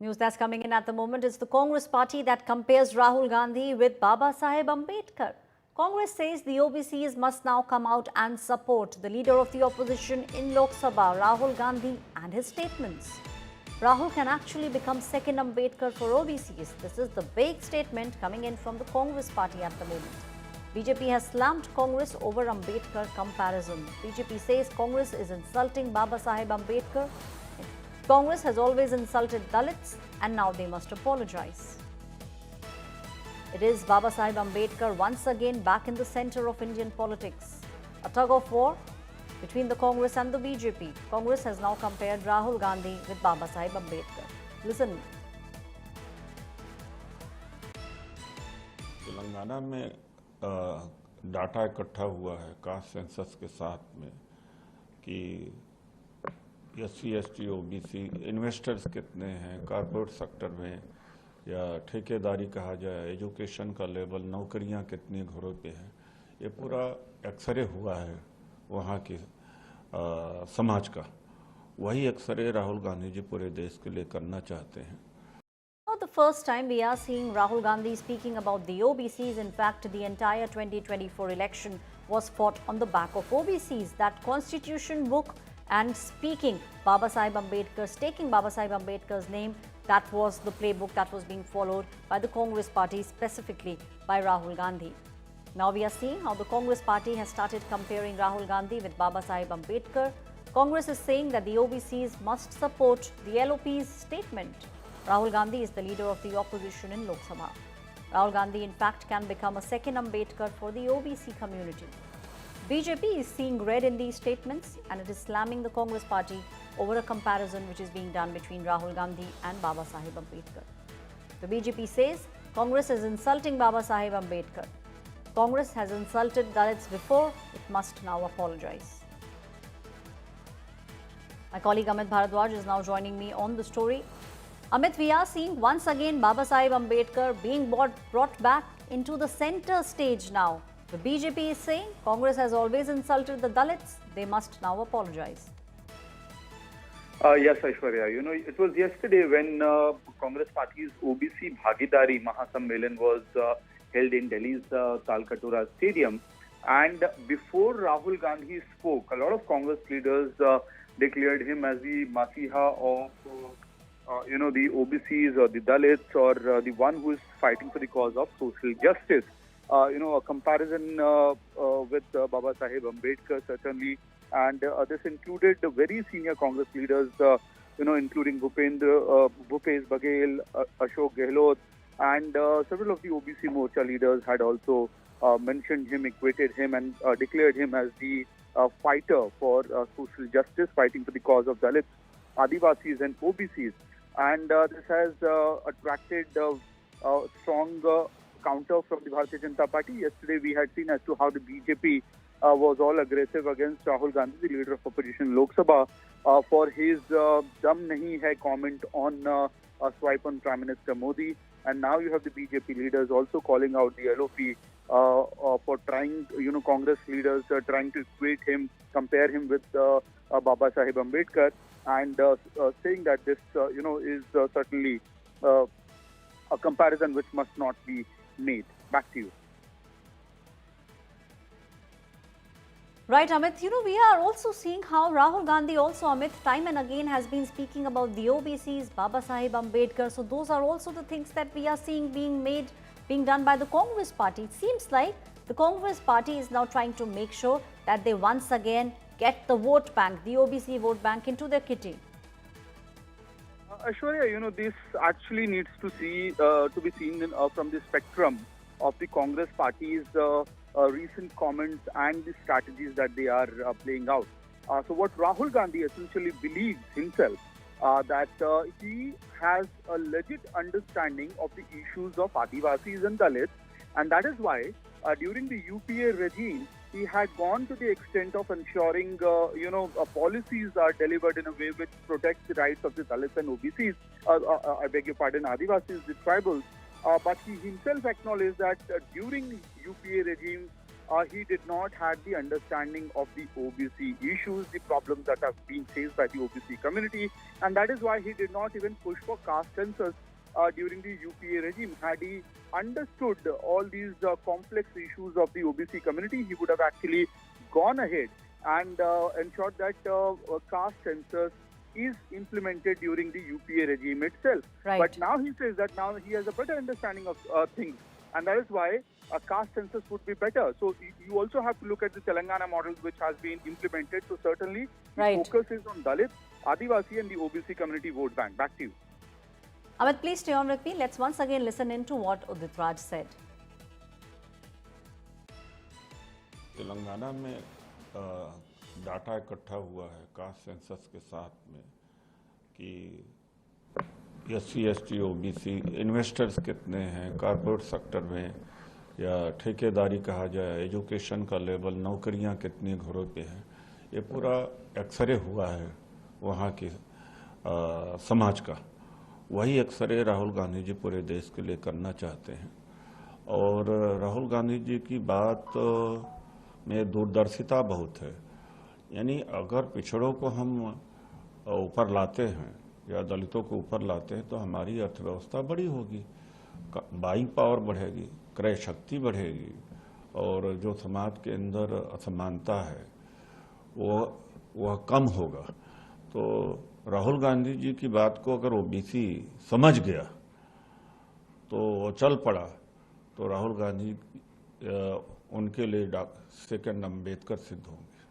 News that's coming in at the moment is the Congress party that compares Rahul Gandhi with Baba Saheb Ambedkar. Congress says the OBCs must now come out and support the leader of the opposition in Lok Sabha, Rahul Gandhi, and his statements. Rahul can actually become second Ambedkar for OBCs. This is the big statement coming in from the Congress party at the moment. BJP has slammed Congress over Ambedkar comparison. BJP says Congress is insulting Baba Saheb Ambedkar. Congress has always insulted Dalits and now they must apologize. It is Baba Saheb Ambedkar once again back in the center of Indian politics. A tug of war between the Congress and the BJP. Congress has now compared Rahul Gandhi with Baba Saheb Ambedkar. Listen. Telangana में data इकट्ठा हुआ है caste census के साथ में कि SC ST OBC investors कितने हैं कॉर्पोरेट सेक्टर में या ठेकेदारी कहा जाए एजुकेशन का लेवल नौकरियां कितनी घरों पे हैं ये पूरा एक्सरे हुआ है वहाँ के समाज का वही एक्सरे राहुल गांधी जी पूरे देश के लिए करना चाहते हैं. Not the first time we are seeing Rahul Gandhi speaking about the OBCs. In fact, the entire 2024 election was fought on the back of OBCs. That constitution book and speaking Baba Saheb Ambedkar's, taking Baba Saheb Ambedkar's name, that was the playbook that was being followed by the Congress party, specifically by Rahul Gandhi. Now we are seeing how the Congress party has started comparing Rahul Gandhi with Baba Saheb Ambedkar. Congress is saying that the OBCs must support the LOP's statement. Rahul Gandhi is the leader of the opposition in Lok Sabha. Rahul Gandhi, in fact, can become a second Ambedkar for the OBC community. BJP is seeing red in these statements and it is slamming the Congress party over a comparison which is being done between Rahul Gandhi and Baba Saheb Ambedkar. The BJP says Congress is insulting Baba Saheb Ambedkar. Congress has insulted Dalits before, it must now apologize. My colleague Amit Bharadwaj is now joining me on the story. Amit, we are seeing once again Baba Saheb Ambedkar being brought back into the center stage now. The BJP is saying Congress has always insulted the Dalits. They must now apologize. Yes, Aishwarya. You know, it was yesterday when Congress Party's OBC Bhagidari Mahasammelan was held in Delhi's Talkatoora Stadium. And before Rahul Gandhi spoke, a lot of Congress leaders declared him as the Masiha of the OBCs or the Dalits or the one who is fighting for the cause of social justice. A comparison with Baba Saheb Ambedkar certainly, and this included the very senior Congress leaders, including Bhupesh Baghel, Ashok Gehlot, and several of the OBC Morcha leaders had also mentioned him, equated him, and declared him as the fighter for social justice, fighting for the cause of Dalits, Adivasis, and OBCs. And this has attracted strong counter from the Bharatiya Janata Party. Yesterday we had seen as to how the BJP was all aggressive against Rahul Gandhi, the leader of opposition in Lok Sabha, for his dum nahi hai comment on a swipe on Prime Minister Modi. And now you have the BJP leaders also calling out the LOP for trying, Congress leaders trying to equate him, compare him with Baba Saheb Ambedkar, and saying that this, is certainly a comparison which must not be made. Back to you. Right, Amit. We are also seeing how Rahul Gandhi also, Amit, time and again has been speaking about the OBCs, Baba Saheb Ambedkar. So those are also the things that we are seeing being done by the Congress party. It seems like the Congress party is now trying to make sure that they once again get the vote bank, the OBC vote bank, into their kitty. Aishwarya, this actually needs to be seen from the spectrum of the Congress party's recent comments and the strategies that they are playing out. So what Rahul Gandhi essentially believes himself, that he has a legit understanding of the issues of Adivasis and Dalits, and that is why during the UPA regime, he had gone to the extent of ensuring, policies are delivered in a way which protects the rights of the Dalits and OBCs, I beg your pardon, Adivasis, the tribals. But he himself acknowledged that during UPA regime, he did not have the understanding of the OBC issues, the problems that have been faced by the OBC community, and that is why he did not even push for caste census during the UPA regime. Had he understood all these complex issues of the OBC community, he would have actually gone ahead and ensured that caste census is implemented during the UPA regime itself. Right. But now he says that now he has a better understanding of things, and that is why a caste census would be better. So you also have to look at the Telangana model which has been implemented. So certainly Right. the focus is on Dalit, Adivasi and the OBC community vote bank. Back to you. Amit, please stay on with me. Let's once again listen in to what Udit Raj said. Telangana में data इकट्ठा हुआ है caste census के साथ में कि SC ST OBC investors कितने हैं कॉर्पोरेट सेक्टर में या ठेकेदारी कहा जाए, एजुकेशन का लेवल, नौकरियां कितनी घरों पे हैं, ये पूरा एक्सरे हुआ है वहाँ की समाज का। वही एक्सरे राहुल गांधी जी पूरे देश के लिए करना चाहते हैं। और राहुल गांधी जी की बात में दूरदर्शिता बहुत है। यानी अगर पिछड़ों को हम ऊपर लाते हैं या दलितों को ऊपर लाते हैं तो हमारी अर्थव्यवस्था बड़ी होगी, बाइंग पावर बढ़ेगी, क्रय शक्ति बढ़ेगी और जो समाज के अंदर असमानता है वह कम होगा। तो राहुल गांधी जी की बात को अगर ओबीसी समझ गया तो वो चल पड़ा तो राहुल गांधी उनके लिए सेकंड अम्बेडकर सिद्ध होंगे।